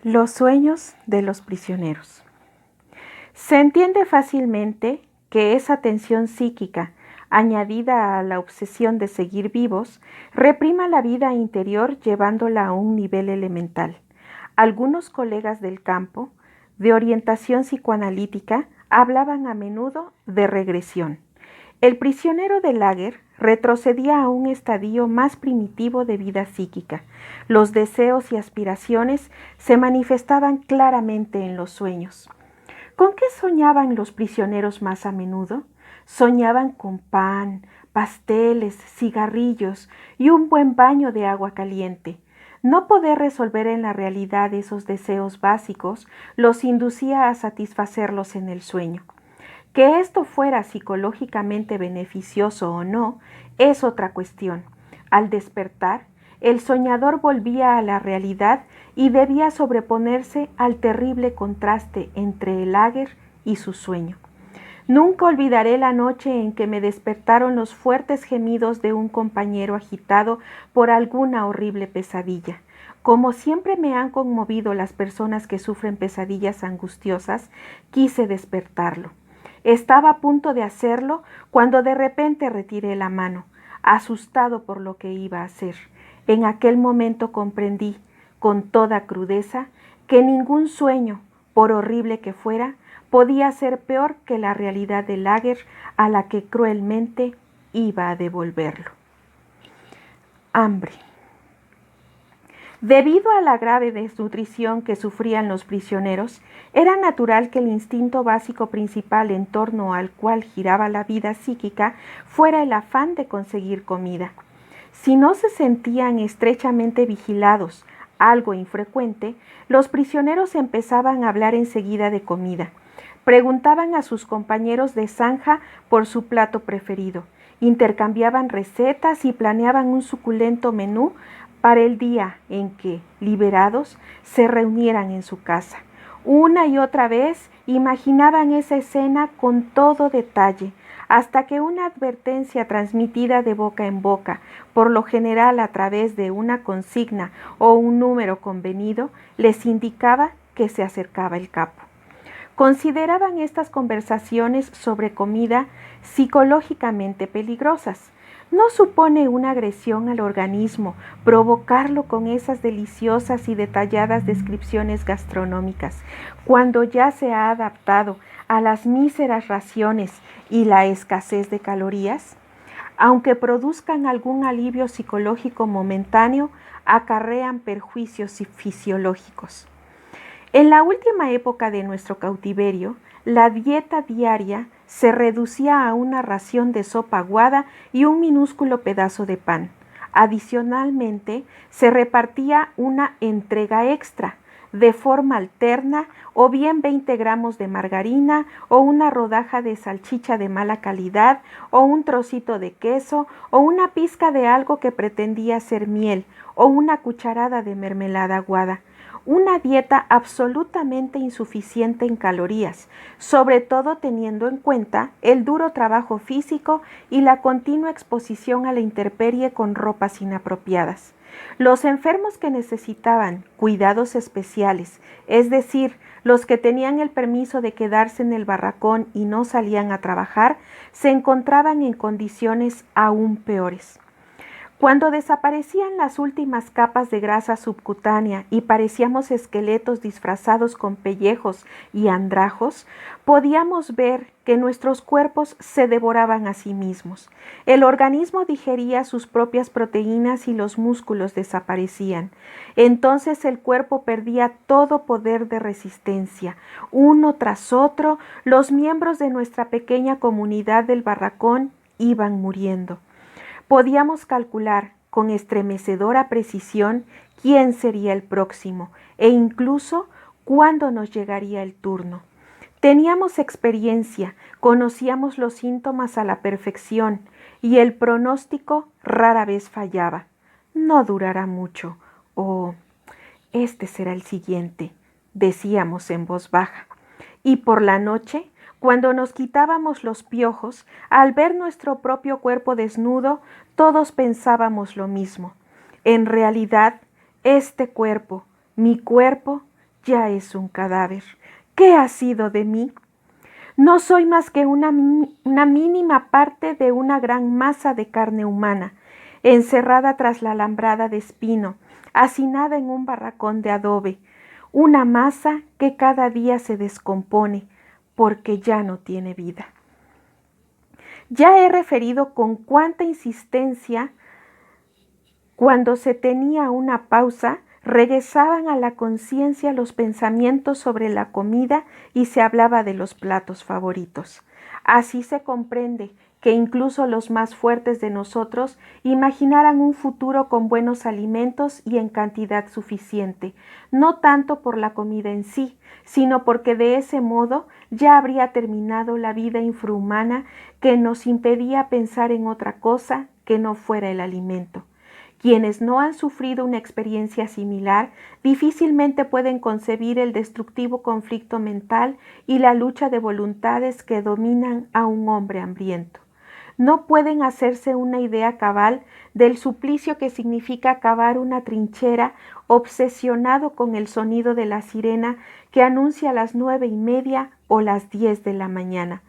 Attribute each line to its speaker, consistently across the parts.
Speaker 1: Los sueños de los prisioneros. Se entiende fácilmente que esa tensión psíquica, añadida a la obsesión de seguir vivos, reprima la vida interior llevándola a un nivel elemental. Algunos colegas del campo, de orientación psicoanalítica, hablaban a menudo de regresión. El prisionero del lager retrocedía a un estadio más primitivo de vida psíquica. Los deseos y aspiraciones se manifestaban claramente en los sueños. ¿Con qué soñaban los prisioneros más a menudo? Soñaban con pan, pasteles, cigarrillos y un buen baño de agua caliente. No poder resolver en la realidad esos deseos básicos los inducía a satisfacerlos en el sueño. Que esto fuera psicológicamente beneficioso o no es otra cuestión. Al despertar, el soñador volvía a la realidad y debía sobreponerse al terrible contraste entre el lager y su sueño. Nunca olvidaré la noche en que me despertaron los fuertes gemidos de un compañero agitado por alguna horrible pesadilla. Como siempre me han conmovido las personas que sufren pesadillas angustiosas, quise despertarlo. Estaba a punto de hacerlo cuando de repente retiré la mano, asustado por lo que iba a hacer. En aquel momento comprendí, con toda crudeza, que ningún sueño, por horrible que fuera, podía ser peor que la realidad del lager a la que cruelmente iba a devolverlo. Hambre. Debido a la grave desnutrición que sufrían los prisioneros, era natural que el instinto básico principal en torno al cual giraba la vida psíquica fuera el afán de conseguir comida. Si no se sentían estrechamente vigilados, algo infrecuente, los prisioneros empezaban a hablar enseguida de comida. Preguntaban a sus compañeros de zanja por su plato preferido, intercambiaban recetas y planeaban un suculento menú para el día en que, liberados, se reunieran en su casa. Una y otra vez imaginaban esa escena con todo detalle, hasta que una advertencia transmitida de boca en boca, por lo general a través de una consigna o un número convenido, les indicaba que se acercaba el capo. Consideraban estas conversaciones sobre comida psicológicamente peligrosas. ¿No supone una agresión al organismo provocarlo con esas deliciosas y detalladas descripciones gastronómicas, cuando ya se ha adaptado a las míseras raciones y la escasez de calorías? Aunque produzcan algún alivio psicológico momentáneo, acarrean perjuicios fisiológicos. En la última época de nuestro cautiverio, la dieta diaria se reducía a una ración de sopa aguada y un minúsculo pedazo de pan. Adicionalmente, se repartía una entrega extra, de forma alterna, o bien 20 gramos de margarina, o una rodaja de salchicha de mala calidad, o un trocito de queso, o una pizca de algo que pretendía ser miel, o una cucharada de mermelada aguada. Una dieta absolutamente insuficiente en calorías, sobre todo teniendo en cuenta el duro trabajo físico y la continua exposición a la intemperie con ropas inapropiadas. Los enfermos que necesitaban cuidados especiales, es decir, los que tenían el permiso de quedarse en el barracón y no salían a trabajar, se encontraban en condiciones aún peores. Cuando desaparecían las últimas capas de grasa subcutánea y parecíamos esqueletos disfrazados con pellejos y andrajos, podíamos ver que nuestros cuerpos se devoraban a sí mismos. El organismo digería sus propias proteínas y los músculos desaparecían. Entonces el cuerpo perdía todo poder de resistencia. Uno tras otro, los miembros de nuestra pequeña comunidad del barracón iban muriendo. Podíamos calcular con estremecedora precisión quién sería el próximo e incluso cuándo nos llegaría el turno. Teníamos experiencia, conocíamos los síntomas a la perfección y el pronóstico rara vez fallaba. No durará mucho o este será el siguiente, decíamos en voz baja. Y por la noche, cuando nos quitábamos los piojos, al ver nuestro propio cuerpo desnudo, todos pensábamos lo mismo. En realidad, este cuerpo, mi cuerpo, ya es un cadáver. ¿Qué ha sido de mí? No soy más que una mínima parte de una gran masa de carne humana, encerrada tras la alambrada de espino, hacinada en un barracón de adobe, una masa que cada día se descompone porque ya no tiene vida. Ya he referido con cuánta insistencia, cuando se tenía una pausa, regresaban a la conciencia los pensamientos sobre la comida y se hablaba de los platos favoritos. Así se comprende que incluso los más fuertes de nosotros imaginaran un futuro con buenos alimentos y en cantidad suficiente, no tanto por la comida en sí, sino porque de ese modo ya habría terminado la vida infrahumana que nos impedía pensar en otra cosa que no fuera el alimento. Quienes no han sufrido una experiencia similar difícilmente pueden concebir el destructivo conflicto mental y la lucha de voluntades que dominan a un hombre hambriento. No pueden hacerse una idea cabal del suplicio que significa cavar una trinchera obsesionado con el sonido de la sirena que anuncia las 9:30 o las 10 de la mañana,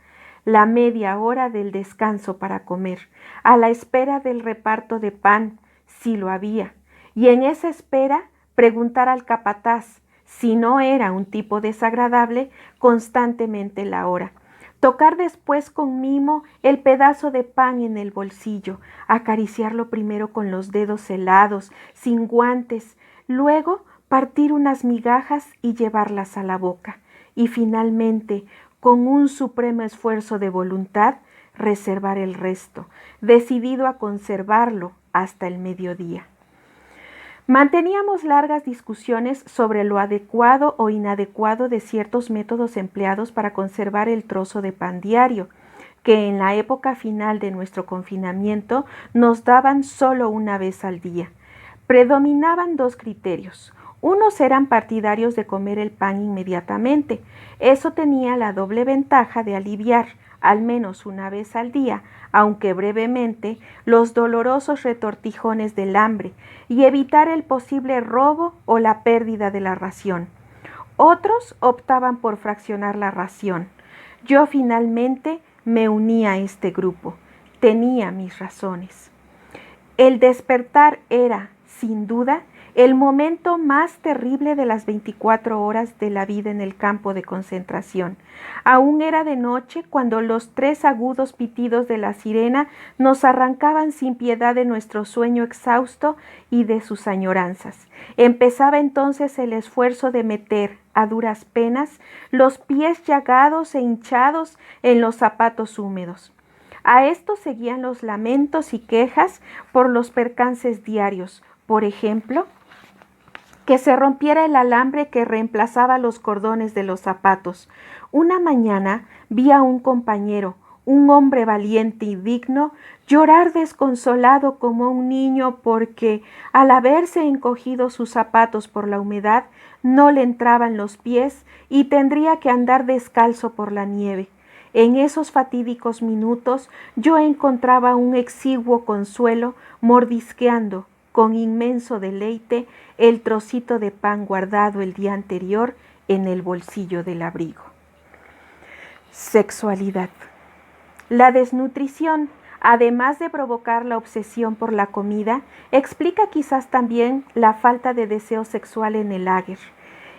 Speaker 1: la media hora del descanso para comer, a la espera del reparto de pan, si lo había, y en esa espera preguntar al capataz, si no era un tipo desagradable, constantemente la hora. Tocar después con mimo el pedazo de pan en el bolsillo, acariciarlo primero con los dedos helados, sin guantes, luego partir unas migajas y llevarlas a la boca, y finalmente, con un supremo esfuerzo de voluntad, reservar el resto, decidido a conservarlo hasta el mediodía. Manteníamos largas discusiones sobre lo adecuado o inadecuado de ciertos métodos empleados para conservar el trozo de pan diario, que en la época final de nuestro confinamiento nos daban solo una vez al día. Predominaban dos criterios. Unos eran partidarios de comer el pan inmediatamente. Eso tenía la doble ventaja de aliviar, al menos una vez al día, aunque brevemente, los dolorosos retortijones del hambre y evitar el posible robo o la pérdida de la ración. Otros optaban por fraccionar la ración. Yo finalmente me uní a este grupo. Tenía mis razones. El despertar era, sin duda, el momento más terrible de las 24 horas de la vida en el campo de concentración. Aún era de noche cuando los 3 agudos pitidos de la sirena nos arrancaban sin piedad de nuestro sueño exhausto y de sus añoranzas. Empezaba entonces el esfuerzo de meter, a duras penas, los pies llagados e hinchados en los zapatos húmedos. A esto seguían los lamentos y quejas por los percances diarios. Por ejemplo, que se rompiera el alambre que reemplazaba los cordones de los zapatos. Una mañana vi a un compañero, un hombre valiente y digno, llorar desconsolado como un niño porque, al haberse encogido sus zapatos por la humedad, no le entraban los pies y tendría que andar descalzo por la nieve. En esos fatídicos minutos yo encontraba un exiguo consuelo mordisqueando, con inmenso deleite, el trocito de pan guardado el día anterior en el bolsillo del abrigo. Sexualidad. La desnutrición, además de provocar la obsesión por la comida, explica quizás también la falta de deseo sexual en el áger.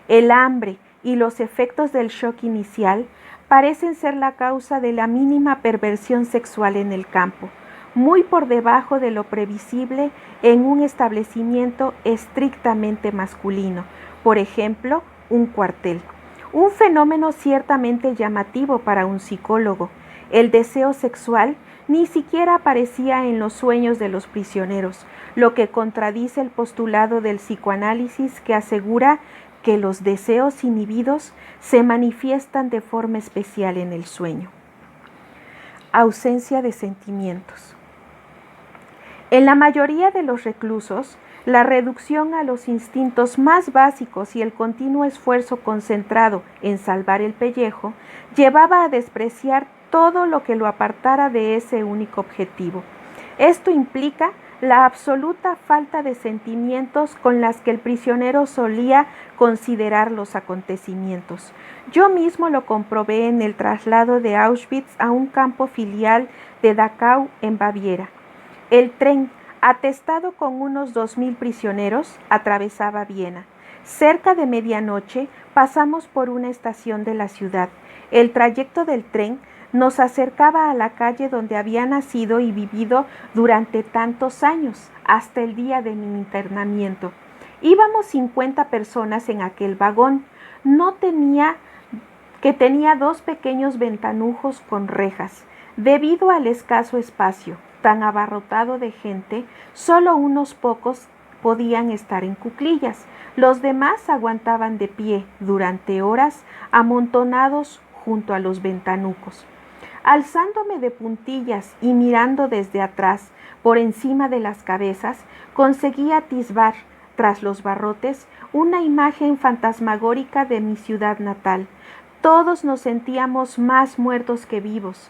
Speaker 1: El hambre y los efectos del shock inicial parecen ser la causa de la mínima perversión sexual en el campo, muy por debajo de lo previsible en un establecimiento estrictamente masculino, por ejemplo, un cuartel. Un fenómeno ciertamente llamativo para un psicólogo. El deseo sexual ni siquiera aparecía en los sueños de los prisioneros, lo que contradice el postulado del psicoanálisis que asegura que los deseos inhibidos se manifiestan de forma especial en el sueño. Ausencia de sentimientos. En la mayoría de los reclusos, la reducción a los instintos más básicos y el continuo esfuerzo concentrado en salvar el pellejo llevaba a despreciar todo lo que lo apartara de ese único objetivo. Esto implica la absoluta falta de sentimientos con las que el prisionero solía considerar los acontecimientos. Yo mismo lo comprobé en el traslado de Auschwitz a un campo filial de Dachau en Baviera. El tren, atestado con unos 2000 prisioneros, atravesaba Viena. Cerca de medianoche pasamos por una estación de la ciudad. El trayecto del tren nos acercaba a la calle donde había nacido y vivido durante tantos años, hasta el día de mi internamiento. Íbamos 50 personas en aquel vagón. Tenía 2 pequeños ventanujos con rejas. Debido al escaso espacio, tan abarrotado de gente, solo unos pocos podían estar en cuclillas. Los demás aguantaban de pie durante horas amontonados junto a los ventanucos. Alzándome de puntillas y mirando desde atrás, por encima de las cabezas, conseguí atisbar, tras los barrotes, una imagen fantasmagórica de mi ciudad natal. Todos nos sentíamos más muertos que vivos,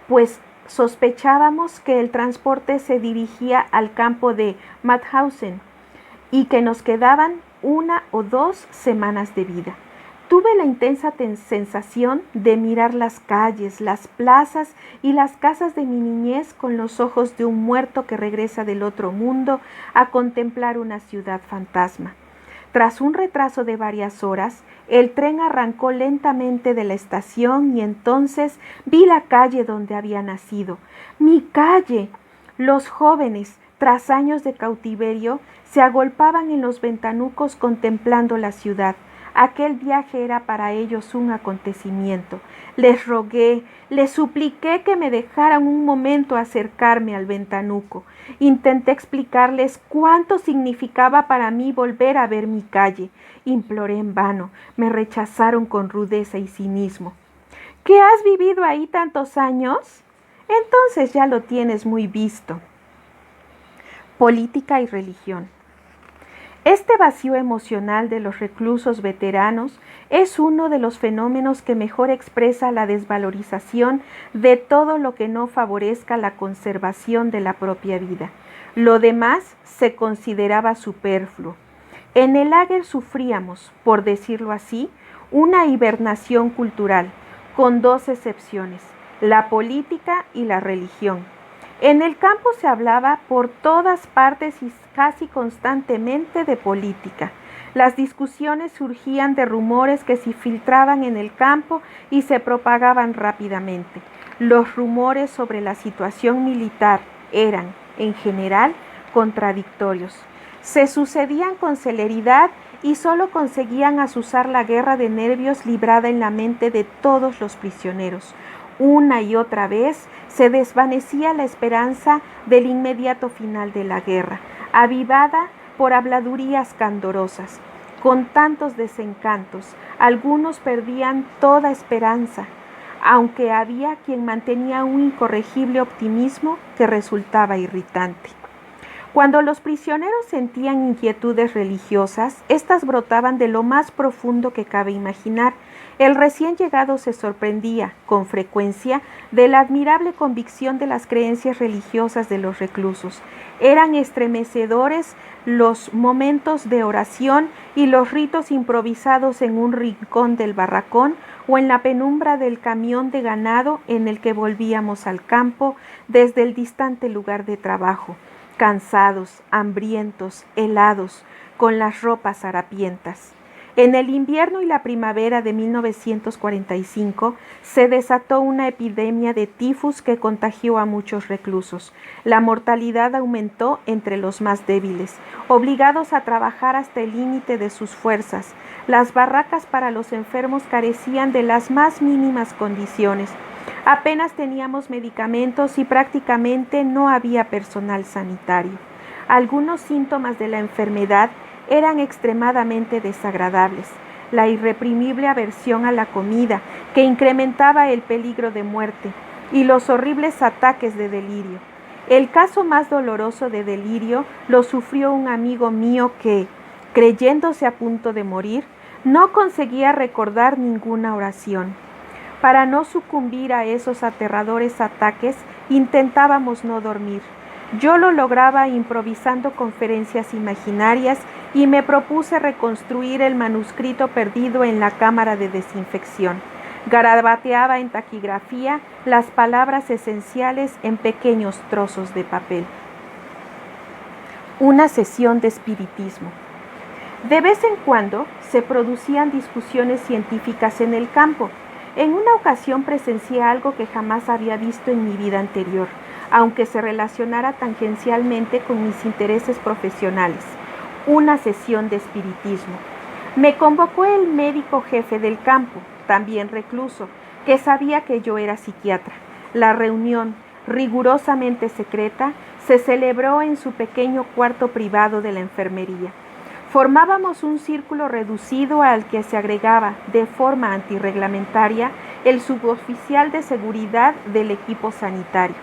Speaker 1: pues sospechábamos que el transporte se dirigía al campo de Mauthausen y que nos quedaban 1 o 2 semanas de vida. Tuve la intensa sensación de mirar las calles, las plazas y las casas de mi niñez con los ojos de un muerto que regresa del otro mundo a contemplar una ciudad fantasma. Tras un retraso de varias horas, el tren arrancó lentamente de la estación y entonces vi la calle donde había nacido. ¡Mi calle! Los jóvenes, tras años de cautiverio, se agolpaban en los ventanucos contemplando la ciudad. Aquel viaje era para ellos un acontecimiento. Les rogué, les supliqué que me dejaran un momento acercarme al ventanuco. Intenté explicarles cuánto significaba para mí volver a ver mi calle. Imploré en vano, me rechazaron con rudeza y cinismo. ¿Qué has vivido ahí tantos años? Entonces ya lo tienes muy visto. Política y religión. Este vacío emocional de los reclusos veteranos es uno de los fenómenos que mejor expresa la desvalorización de todo lo que no favorezca la conservación de la propia vida. Lo demás se consideraba superfluo. En el lager sufríamos, por decirlo así, una hibernación cultural, con 2 excepciones, la política y la religión. En el campo se hablaba por todas partes y casi constantemente de política. Las discusiones surgían de rumores que se filtraban en el campo y se propagaban rápidamente. Los rumores sobre la situación militar eran, en general, contradictorios. Se sucedían con celeridad y solo conseguían azuzar la guerra de nervios librada en la mente de todos los prisioneros. Una y otra vez se desvanecía la esperanza del inmediato final de la guerra, avivada por habladurías candorosas. Con tantos desencantos, algunos perdían toda esperanza, aunque había quien mantenía un incorregible optimismo que resultaba irritante. Cuando los prisioneros sentían inquietudes religiosas, estas brotaban de lo más profundo que cabe imaginar. El recién llegado se sorprendía, con frecuencia, de la admirable convicción de las creencias religiosas de los reclusos. Eran estremecedores los momentos de oración y los ritos improvisados en un rincón del barracón o en la penumbra del camión de ganado en el que volvíamos al campo desde el distante lugar de trabajo, cansados, hambrientos, helados, con las ropas harapientas. En el invierno y la primavera de 1945 se desató una epidemia de tifus que contagió a muchos reclusos. La mortalidad aumentó entre los más débiles, obligados a trabajar hasta el límite de sus fuerzas. Las barracas para los enfermos carecían de las más mínimas condiciones. Apenas teníamos medicamentos y prácticamente no había personal sanitario. Algunos síntomas de la enfermedad eran extremadamente desagradables. La irreprimible aversión a la comida, que incrementaba el peligro de muerte, y los horribles ataques de delirio. El caso más doloroso de delirio lo sufrió un amigo mío que, creyéndose a punto de morir, no conseguía recordar ninguna oración. Para no sucumbir a esos aterradores ataques, intentábamos no dormir. Yo lo lograba improvisando conferencias imaginarias y me propuse reconstruir el manuscrito perdido en la cámara de desinfección. Garabateaba en taquigrafía las palabras esenciales en pequeños trozos de papel. Una sesión de espiritismo. De vez en cuando se producían discusiones científicas en el campo. En una ocasión presencié algo que jamás había visto en mi vida anterior, aunque se relacionara tangencialmente con mis intereses profesionales. Una sesión de espiritismo. Me convocó el médico jefe del campo, también recluso, que sabía que yo era psiquiatra. La reunión, rigurosamente secreta, se celebró en su pequeño cuarto privado de la enfermería. Formábamos un círculo reducido al que se agregaba, de forma antirreglamentaria, el suboficial de seguridad del equipo sanitario.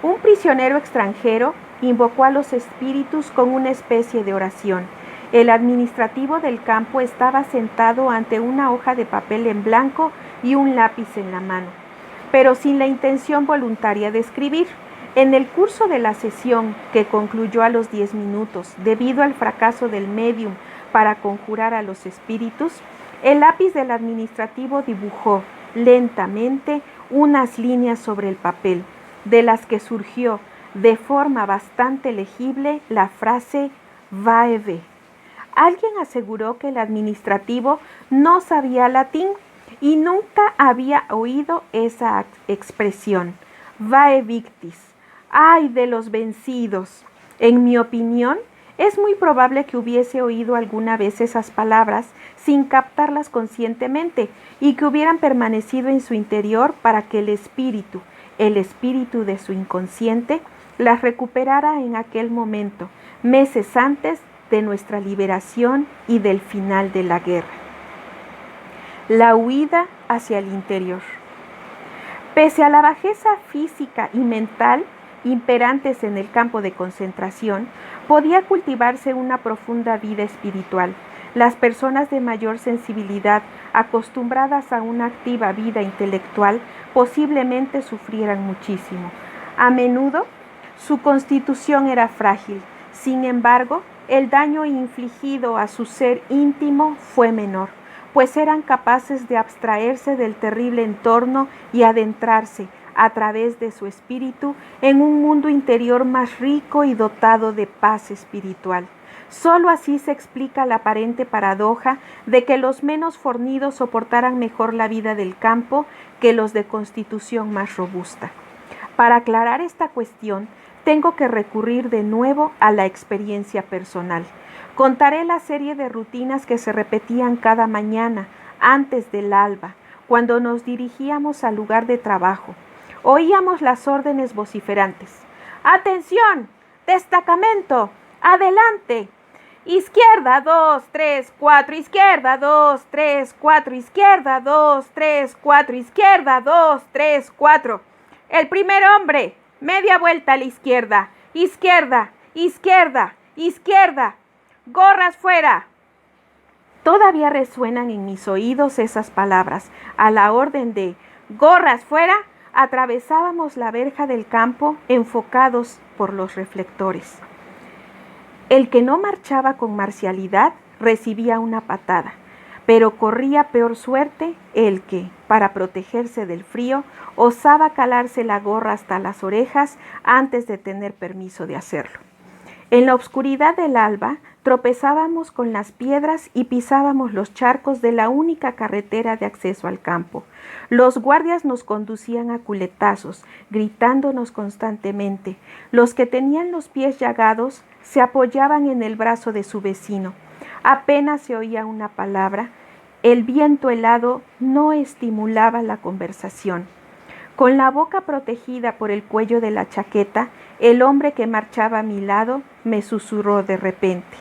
Speaker 1: Un prisionero extranjero invocó a los espíritus con una especie de oración. El administrativo del campo estaba sentado ante una hoja de papel en blanco y un lápiz en la mano, pero sin la intención voluntaria de escribir. En el curso de la sesión, que concluyó a los 10 minutos, debido al fracaso del médium para conjurar a los espíritus, el lápiz del administrativo dibujó lentamente unas líneas sobre el papel, de las que surgió de forma bastante legible la frase va e ve. Alguien aseguró que el administrativo no sabía latín y nunca había oído esa expresión, vae victis. ¡Ay de los vencidos! En mi opinión, es muy probable que hubiese oído alguna vez esas palabras sin captarlas conscientemente y que hubieran permanecido en su interior para que el espíritu de su inconsciente, las recuperara en aquel momento, meses antes de nuestra liberación y del final de la guerra. La huida hacia el interior. Pese a la bajeza física y mental imperantes en el campo de concentración, podía cultivarse una profunda vida espiritual. Las personas de mayor sensibilidad, acostumbradas a una activa vida intelectual, posiblemente sufrieran muchísimo. A menudo, su constitución era frágil. Sin embargo, el daño infligido a su ser íntimo fue menor, pues eran capaces de abstraerse del terrible entorno y adentrarse, a través de su espíritu, en un mundo interior más rico y dotado de paz espiritual. Solo así se explica la aparente paradoja de que los menos fornidos soportaran mejor la vida del campo que los de constitución más robusta. Para aclarar esta cuestión, tengo que recurrir de nuevo a la experiencia personal. Contaré la serie de rutinas que se repetían cada mañana, antes del alba, cuando nos dirigíamos al lugar de trabajo. Oíamos las órdenes vociferantes. ¡Atención! ¡Destacamento! ¡Adelante! Izquierda, 2, 3, 4, izquierda, 2, 3, 4, izquierda, 2, 3, 4, izquierda, 2, 3, 4. El primer hombre, media vuelta a la izquierda, izquierda, izquierda, izquierda. Gorras fuera. Todavía resuenan en mis oídos esas palabras. A la orden de gorras fuera, atravesábamos la verja del campo enfocados por los reflectores. El que no marchaba con marcialidad recibía una patada, pero corría peor suerte el que, para protegerse del frío, osaba calarse la gorra hasta las orejas antes de tener permiso de hacerlo. En la oscuridad del alba tropezábamos con las piedras y pisábamos los charcos de la única carretera de acceso al campo. Los guardias nos conducían a culetazos, gritándonos constantemente. Los que tenían los pies llagados se apoyaban en el brazo de su vecino. Apenas se oía una palabra. El viento helado no estimulaba la conversación. Con la boca protegida por el cuello de la chaqueta, el hombre que marchaba a mi lado me susurró de repente: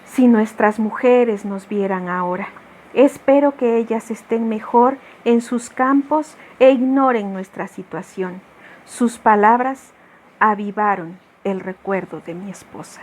Speaker 1: si nuestras mujeres nos vieran ahora, espero que ellas estén mejor en sus campos e ignoren nuestra situación. Sus palabras avivaron el recuerdo de mi esposa.